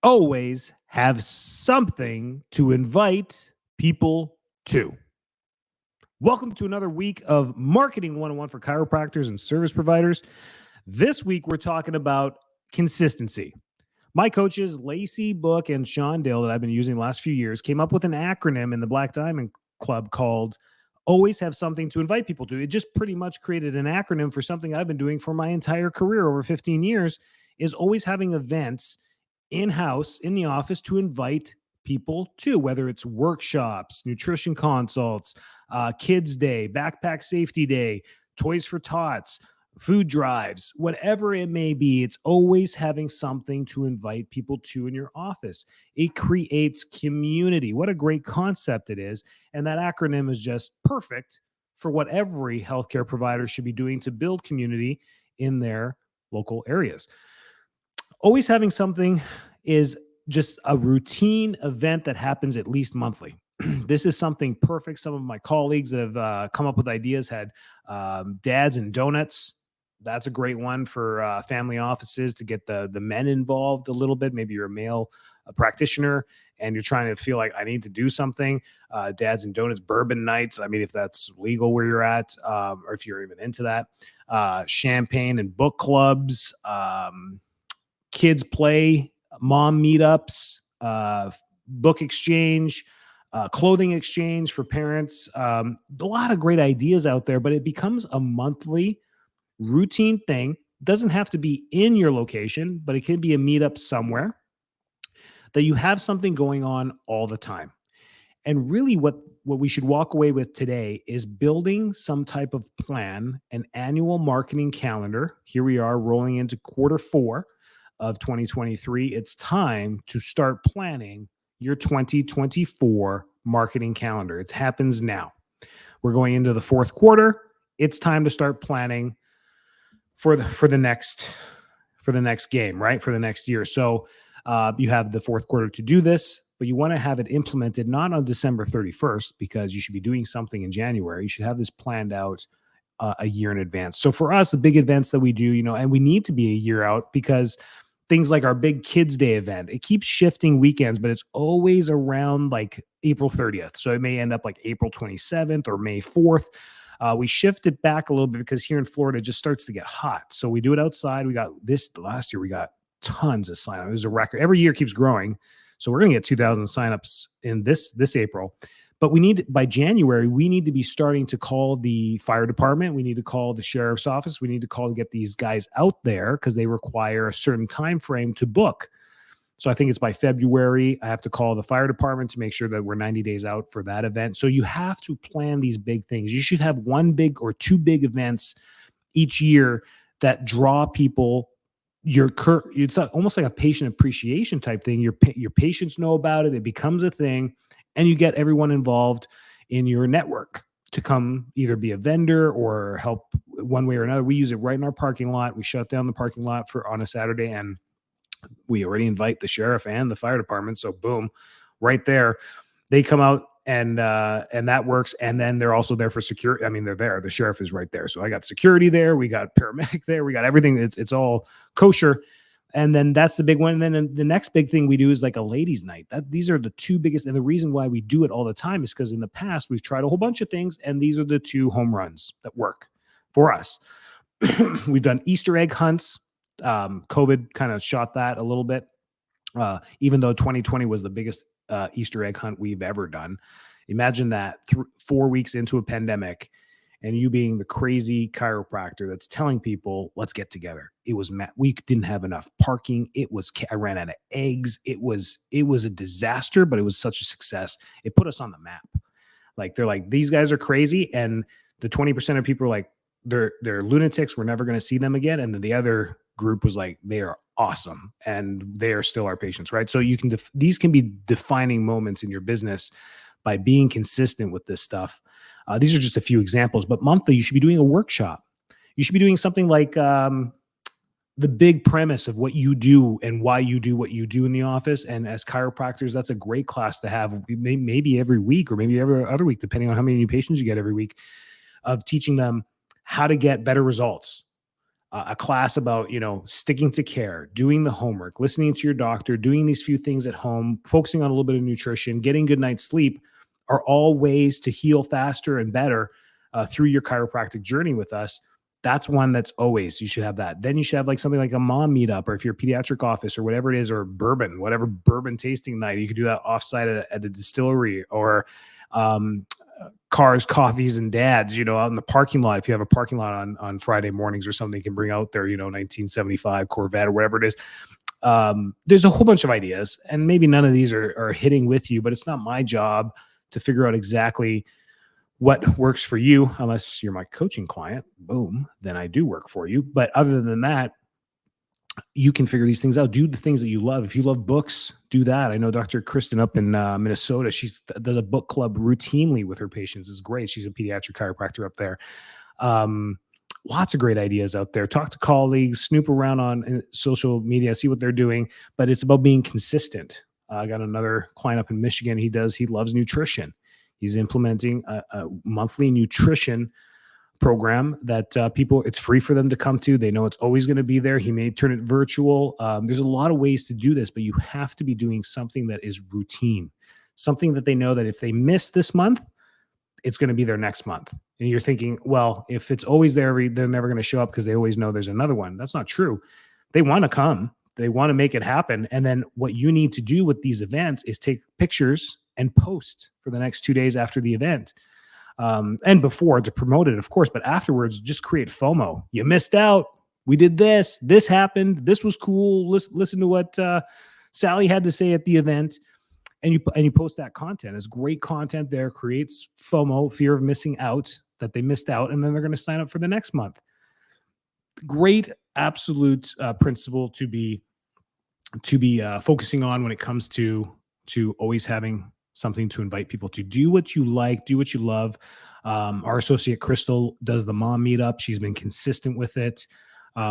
always have something to invite people to. Welcome to another week of Marketing 101 for chiropractors and service providers. This week, we're talking about consistency. My coaches, Lacey Book and Sean Dale, that I've been using the last few years, came up with an acronym in the Black Diamond Club called Always Have Something to Invite People to. It just pretty much created an acronym for something I've been doing for my entire career over 15 years, is always having events in-house in the office to invite people to, whether it's workshops, nutrition consults, kids day, backpack safety day, toys for tots, food drives, whatever it may be. It's always having something to invite people to in your office. It creates community. What a great concept it is. And that acronym is just perfect for what every healthcare provider should be doing to build community in their local areas. Always having something is just a routine event that happens at least monthly. This is something perfect. Some of my colleagues that have come up with ideas had dads and donuts. That's a great one for family offices to get the men involved a little bit. Maybe you're a male practitioner and you're trying to feel like I need to do something. Dads and donuts, bourbon nights. I mean, if that's legal where you're at, or if you're even into that, champagne and book clubs, kids play, mom meetups, book exchange, clothing exchange for parents. A lot of great ideas out there, but it becomes a monthly routine thing. Doesn't have to be in your location, but it can be a meetup somewhere that you have something going on all the time. And really what we should walk away with today is building some type of plan, an annual marketing calendar. Here we are rolling into quarter 4 of 2023. It's time to start planning your 2024 marketing calendar. It happens now. We're going into the fourth quarter. It's time to start planning for the next game, right? For the next year. So you have the fourth quarter to do this, but you want to have it implemented not on December 31st because you should be doing something in January. You should have this planned out a year in advance. So for us, the big events that we do, and we need to be a year out because things like our big kids day event, it keeps shifting weekends, but it's always around like April 30th. So it may end up like April 27th or May 4th. We shift it back a little bit because here in Florida, it just starts to get hot. So we do it outside. We got this last year, we got tons of signups. It was a record. Every year keeps growing. So we're going to get 2,000 signups in this April. But by January, we need to be starting to call the fire department. We need to call the sheriff's office. We need to call to get these guys out there because they require a certain time frame to book. So I think it's by February. I have to call the fire department to make sure that we're 90 days out for that event. So you have to plan these big things. You should have one big or two big events each year that draw people. It's almost like a patient appreciation type thing. Your patients know about it. It becomes a thing. And you get everyone involved in your network to come either be a vendor or help one way or another. We use it right in our parking lot. We shut down the parking lot on a Saturday, and we already invite the sheriff and the fire department. So boom, right there, they come out and that works. And then they're also there for security. I mean, they're there. The sheriff is right there. So I got security there. We got paramedic there. We got everything. It's all kosher. And then that's the big one. And then the next big thing we do is like a ladies' night. These are the two biggest. And the reason why we do it all the time is because in the past, we've tried a whole bunch of things. And these are the two home runs that work for us. We've done Easter egg hunts. COVID kind of shot that a little bit, even though 2020 was the biggest Easter egg hunt we've ever done. Imagine that 4 weeks into a pandemic and you being the crazy chiropractor that's telling people, let's get together. We didn't have enough parking. I ran out of eggs. It was a disaster, but it was such a success. It put us on the map. Like, they're like, these guys are crazy. And the 20% of people are like, they're lunatics. We're never going to see them again. And then the other group was like, they are awesome. And they are still our patients, right? So these can be defining moments in your business by being consistent with this stuff. These are just a few examples, but monthly, you should be doing a workshop. You should be doing something like the big premise of what you do and why you do what you do in the office. And as chiropractors, that's a great class to have maybe every week or maybe every other week, depending on how many new patients you get every week, of teaching them how to get better results. a class about, sticking to care, doing the homework, listening to your doctor, doing these few things at home, focusing on a little bit of nutrition, getting good night's sleep are all ways to heal faster and better through your chiropractic journey with us. That's one that's always, you should have that. Then you should have like something like a mom meetup, or if you're a pediatric office or whatever it is, or bourbon, whatever bourbon tasting night, you could do that offsite at a distillery, or um, cars, coffees, and dads, out in the parking lot. If you have a parking lot on Friday mornings or something, you can bring out their, 1975 Corvette or whatever it is. There's a whole bunch of ideas, and maybe none of these are hitting with you, but it's not my job to figure out exactly what works for you, unless you're my coaching client. Boom, then I do work for you. But other than that, you can figure these things out. Do the things that you love. If you love books, do that. I know Dr. Kristen up in Minnesota. She does a book club routinely with her patients. It's great. She's a pediatric chiropractor up there. Lots of great ideas out there. Talk to colleagues, snoop around on social media, see what they're doing. But it's about being consistent. I got another client up in Michigan. He loves nutrition. He's implementing a monthly nutrition program that it's free for them to come to. They know it's always going to be there. He may turn it virtual. There's a lot of ways to do this, but you have to be doing something that is routine, something that they know that if they miss this month, it's going to be there next month. And you're thinking, well, if it's always there, they're never going to show up because they always know there's another one. That's not true. They want to come. They want to make it happen. And then what you need to do with these events is take pictures and post for the next 2 days after the event. And before, to promote it, of course, but afterwards, just create FOMO. You missed out. We did this. This happened. This was cool. Listen to what Sally had to say at the event. And you post that content. It's great content there, creates FOMO, fear of missing out, that they missed out, and then they're going to sign up for the next month. Great absolute principle to be focusing on when it comes to always having something to invite people to. Do what you like, do what you love. Our associate Crystal does the mom meetup. She's been consistent with it.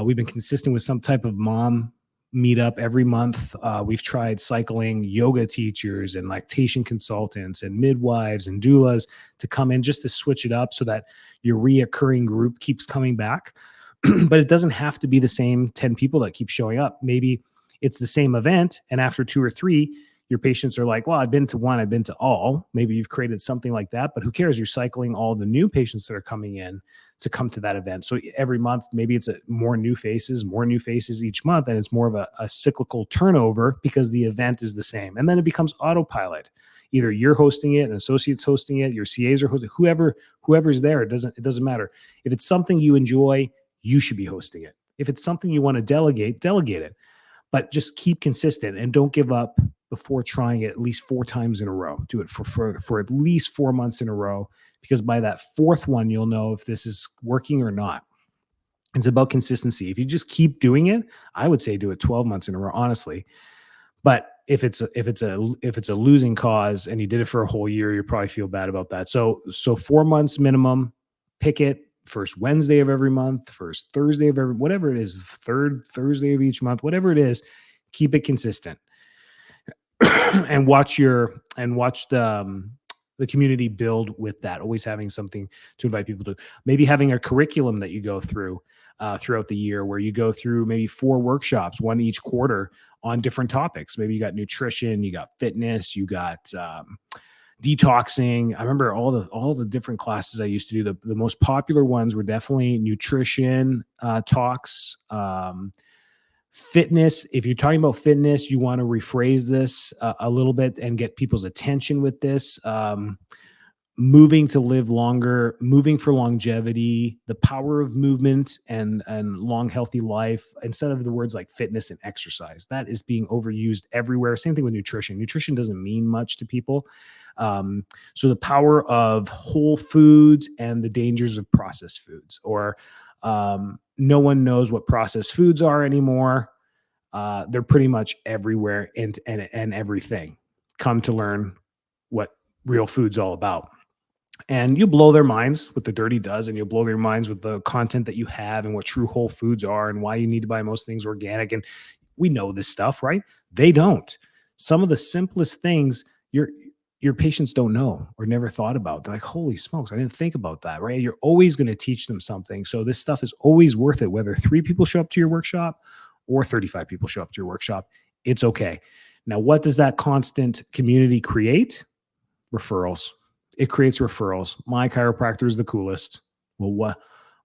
We've been consistent with some type of mom meetup every month. We've tried cycling yoga teachers and lactation consultants and midwives and doulas to come in just to switch it up so that your reoccurring group keeps coming back. But it doesn't have to be the same 10 people that keep showing up. Maybe it's the same event, and after 2 or 3, your patients are like, well, I've been to one, I've been to all. Maybe you've created something like that, but who cares? You're cycling all the new patients that are coming in to come to that event. So every month, maybe it's more new faces each month, and it's more of a cyclical turnover because the event is the same. And then it becomes autopilot. Either you're hosting it, an associate's hosting it, your CAs are hosting it, whoever's there, it doesn't matter. If it's something you enjoy, you should be hosting it. If it's something you want to delegate it. But just keep consistent and don't give up before trying it at least 4 times in a row. Do it for at least 4 months in a row, because by that 4th one, you'll know if this is working or not. It's about consistency. If you just keep doing it, I would say do it 12 months in a row, honestly. But if it's a losing cause and you did it for a whole year, you probably feel bad about that. So 4 months minimum. Pick it. First Wednesday of every month, first Thursday of whatever it is, third Thursday of each month, whatever it is, keep it consistent. and watch the community build with that. Always having something to invite people to. Maybe having a curriculum that you go through throughout the year, where you go through maybe 4 workshops, one each quarter, on different topics. Maybe you got nutrition, you got fitness, you got detoxing. I remember all the different classes I used to do. The most popular ones were definitely nutrition talks, fitness. If you're talking about fitness, you want to rephrase this a little bit and get people's attention with this. Moving to live longer, moving for longevity, the power of movement and long, healthy life, instead of the words like fitness and exercise. That is being overused everywhere. Same thing with nutrition. Nutrition doesn't mean much to people. So the power of whole foods and the dangers of processed foods, or no one knows what processed foods are anymore. They're pretty much everywhere and everything. Come to learn what real food's all about. And you blow their minds with the dirty dozen, and you'll blow their minds with the content that you have and what true whole foods are and why you need to buy most things organic. And we know this stuff, right? They don't. Some of the simplest things, you're your patients don't know or never thought about. They're like, holy smokes, I didn't think about that, right? You're always going to teach them something. So this stuff is always worth it, whether 3 people show up to your workshop or 35 people show up to your workshop. It's okay. Now, what does that constant community create? Referrals. It creates referrals. My chiropractor is the coolest. Well,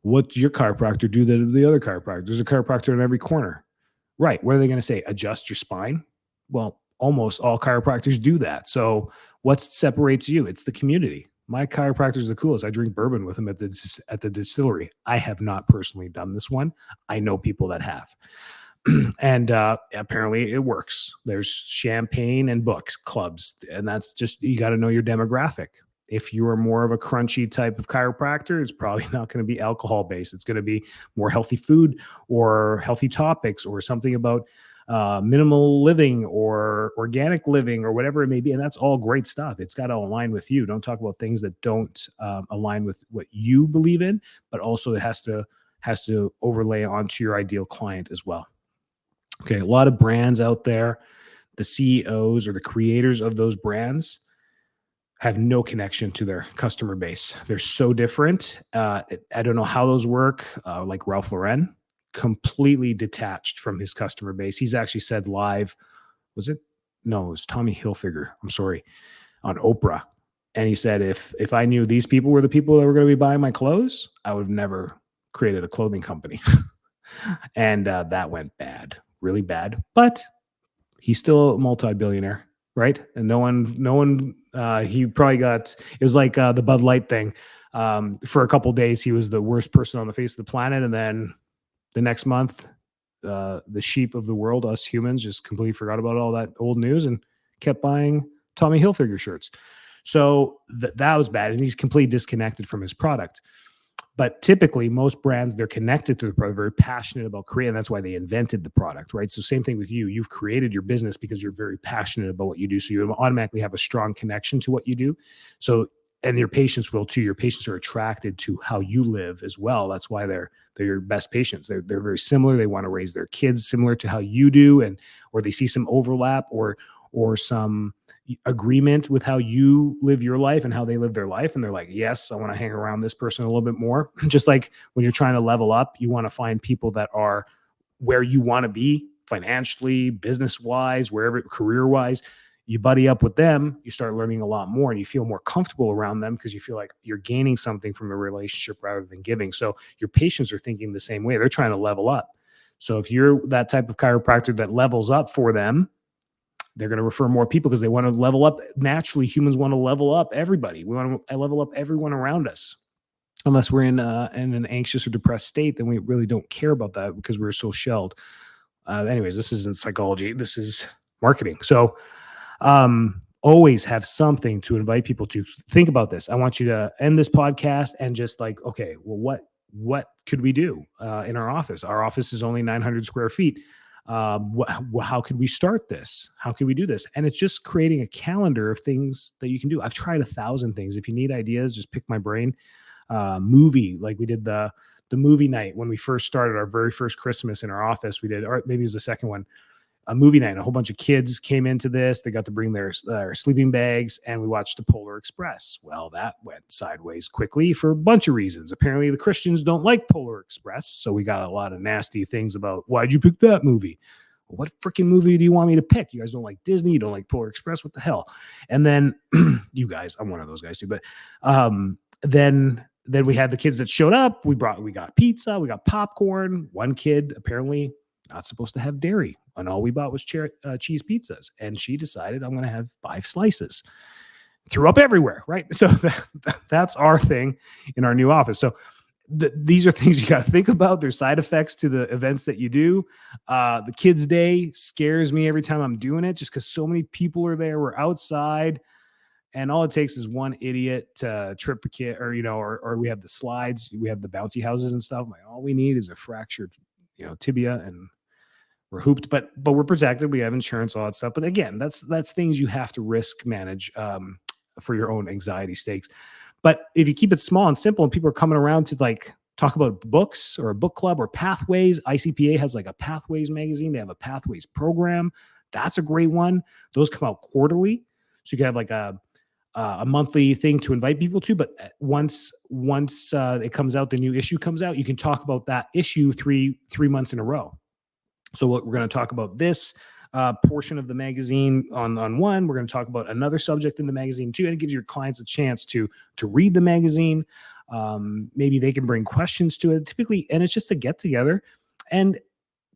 what your chiropractor do that the other chiropractor? There's a chiropractor in every corner. Right. What are they going to say? Adjust your spine? Well, almost all chiropractors do that. So what separates you? It's the community. My chiropractor is the coolest. I drink bourbon with him at the distillery. I have not personally done this one. I know people that have. And apparently it works. There's champagne and books clubs, and that's just, you got to know your demographic. If you are more of a crunchy type of chiropractor, it's probably not going to be alcohol based. It's going to be more healthy food or healthy topics or something about minimal living or organic living or whatever it may be. And that's all great stuff. It's got to align with you. Don't talk about things that don't align with what you believe in, but also it has to overlay onto your ideal client as well. Okay, a lot of brands out there, the CEOs or the creators of those brands have no connection to their customer base. They're so different. I don't know how those work. Like Ralph Lauren, completely detached from his customer base. He's actually said live, was it? No, it was Tommy Hilfiger. I'm sorry, on Oprah. And he said, if I knew these people were the people that were going to be buying my clothes, I would have never created a clothing company. And that went bad. Really bad, but he's still a multi-billionaire, right? And no one, he probably got, it was like the Bud Light thing. For a couple of days, he was the worst person on the face of the planet. And then the next month, the sheep of the world, us humans, just completely forgot about all that old news and kept buying Tommy Hilfiger shirts. So that was bad. And he's completely disconnected from his product. But typically, most brands, they're connected to the product, very passionate about creating. That's why they invented the product, right? So same thing with you. You've created your business because you're very passionate about what you do. So you automatically have a strong connection to what you do. So, and your patients will too. Your patients are attracted to how you live as well. That's why they're your best patients. They're very similar. They want to raise their kids similar to how you do, or they see some overlap or some agreement with how you live your life and how they live their life. And they're like, yes, I want to hang around this person a little bit more. Just like when you're trying to level up, you want to find people that are where you want to be financially, business wise, wherever, career wise. You buddy up with them, you start learning a lot more and you feel more comfortable around them because you feel like you're gaining something from a relationship rather than giving. So your patients are thinking the same way. They're trying to level up. So if you're that type of chiropractor that levels up for them, they're going to refer more people because they want to level up. Naturally, humans want to level up everybody. We want to level up everyone around us. Unless we're in an anxious or depressed state, then we really don't care about that because we're so shelled. Anyways, this isn't psychology. This is marketing. So always have something to invite people to. Think about this. I want you to end this podcast and just like, okay, well, what could we do in our office? Our office is only 900 square feet. How could we start this? How can we do this? And it's just creating a calendar of things that you can do. I've tried 1,000 things. If you need ideas, just pick my brain. Movie, like we did the movie night when we first started our very first Christmas in our office. We did, or maybe it was the second one, a movie night. A whole bunch of kids came into this. They got to bring their sleeping bags, and we watched the Polar Express. Well, that went sideways quickly for a bunch of reasons. Apparently, the Christians don't like Polar Express, so we got a lot of nasty things about why'd you pick that movie? What freaking movie do you want me to pick? You guys don't like Disney. You don't like Polar Express. What the hell? And then you guys, I'm one of those guys too. But then we had the kids that showed up. We got pizza. We got popcorn. One kid apparently not supposed to have dairy, and all we bought was cheese pizzas. And she decided, I'm going to have 5 slices. Threw up everywhere, right? So that's our thing in our new office. So these are things you got to think about. There's side effects to the events that you do. The kids' day scares me every time I'm doing it, just because so many people are there. We're outside, and all it takes is one idiot to trip a kid, or we have the slides, we have the bouncy houses and stuff. Like, all we need is a fractured, tibia, and we're hooped, but we're protected. We have insurance, all that stuff. But again, that's things you have to risk manage for your own anxiety stakes. But if you keep it small and simple, and people are coming around to like talk about books or a book club or pathways, ICPA has like a pathways magazine. They have a pathways program. That's a great one. Those come out quarterly. So you can have like a a monthly thing to invite people to, but once it comes out, the new issue comes out, you can talk about that issue three months in a row. So what we're going to talk about this portion of the magazine on one. We're going to talk about another subject in the magazine too, and it gives your clients a chance to read the magazine. Maybe they can bring questions to it. Typically, and it's just a get together, and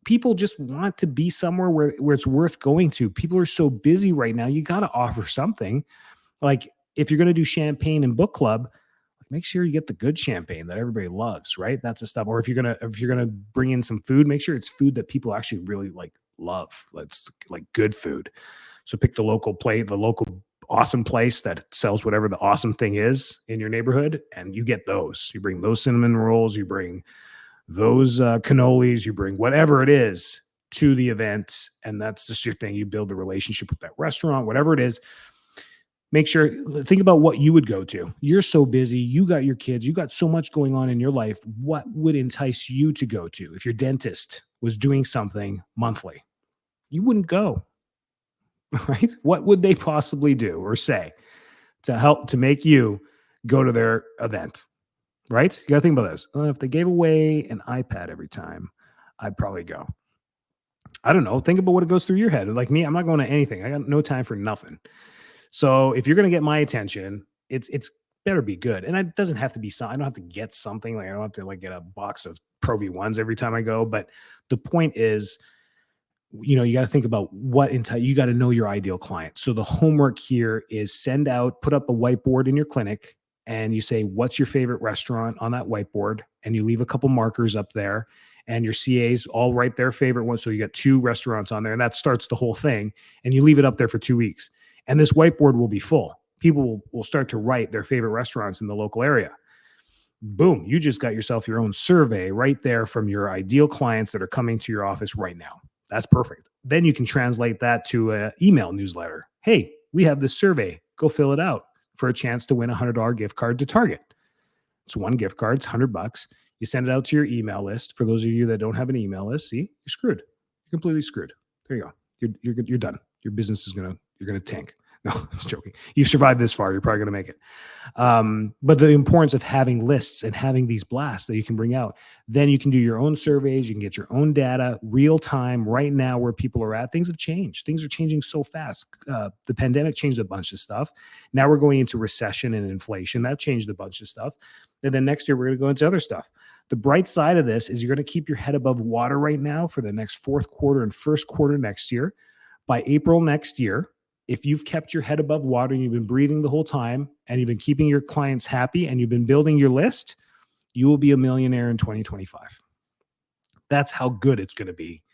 people just want to be somewhere where it's worth going to. People are so busy right now. You got to offer something. Like if you're going to do champagne and book club, make sure you get the good champagne that everybody loves, right? That's the stuff. Or if you're gonna bring in some food, make sure it's food that people actually really love. Let's like good food. So pick the local plate, the local awesome place that sells whatever the awesome thing is in your neighborhood, and you get those. You bring those cinnamon rolls, you bring those cannolis, you bring whatever it is to the event, and that's just your thing. You build a relationship with that restaurant, whatever it is. Make sure, think about what you would go to. You're so busy. You got your kids. You got so much going on in your life. What would entice you to go to? If your dentist was doing something monthly, you wouldn't go, right? What would they possibly do or say to help to make you go to their event, right? You got to think about this. If they gave away an iPad every time, I'd probably go. I don't know. Think about what it goes through your head. Like me, I'm not going to anything. I got no time for nothing. So if you're going to get my attention, it's better be good. And it doesn't have to be I don't have to get something. Like I don't have to get a box of Pro V1s every time I go. But the point is, you got to think about you got to know your ideal client. So the homework here is put up a whiteboard in your clinic, and you say, what's your favorite restaurant on that whiteboard? And you leave a couple markers up there, and your CAs all write their favorite one. So you got 2 restaurants on there, and that starts the whole thing. And you leave it up there for 2 weeks. And this whiteboard will be full. People will start to write their favorite restaurants in the local area. Boom, you just got yourself your own survey right there from your ideal clients that are coming to your office right now. That's perfect. Then you can translate that to an email newsletter. Hey, we have this survey. Go fill it out for a chance to win a $100 gift card to Target. It's 1 gift card. It's $100. You send it out to your email list. For those of you that don't have an email list, see, you're screwed. You're completely screwed. There you go. You're done. Your business you're going to tank. No, I'm just joking. You've survived this far. You're probably going to make it. But the importance of having lists and having these blasts that you can bring out, then you can do your own surveys. You can get your own data real time right now where people are at. Things have changed. Things are changing so fast. The pandemic changed a bunch of stuff. Now we're going into recession and inflation. That changed a bunch of stuff. And then next year, we're going to go into other stuff. The bright side of this is you're going to keep your head above water right now for the next 4th quarter and 1st quarter next year. By April next year, if you've kept your head above water and you've been breathing the whole time and you've been keeping your clients happy and you've been building your list, you will be a millionaire in 2025. That's how good it's going to be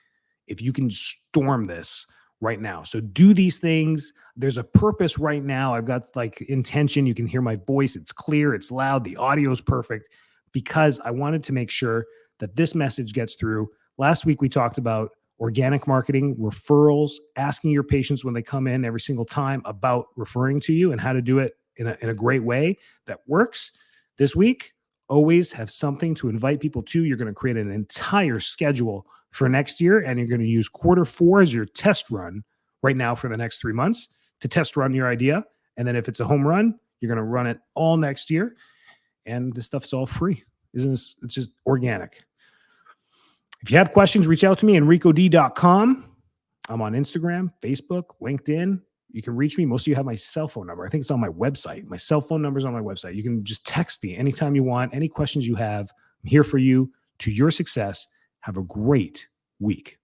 if you can storm this right now. So do these things. There's a purpose right now. I've got intention. You can hear my voice. It's clear. It's loud. The audio is perfect because I wanted to make sure that this message gets through. Last week, we talked about organic marketing, referrals, asking your patients when they come in every single time about referring to you and how to do it in a great way that works. This week, always have something to invite people to. You're going to create an entire schedule for next year, and you're going to use Q4 as your test run right now for the next 3 months to test run your idea. And then if it's a home run, you're going to run it all next year. And this stuff's all free. It's just organic. If you have questions, reach out to me, enricod.com. I'm on Instagram, Facebook, LinkedIn. You can reach me. Most of you have my cell phone number. I think it's on my website. My cell phone number is on my website. You can just text me anytime you want. Any questions you have, I'm here for you. To your success, have a great week.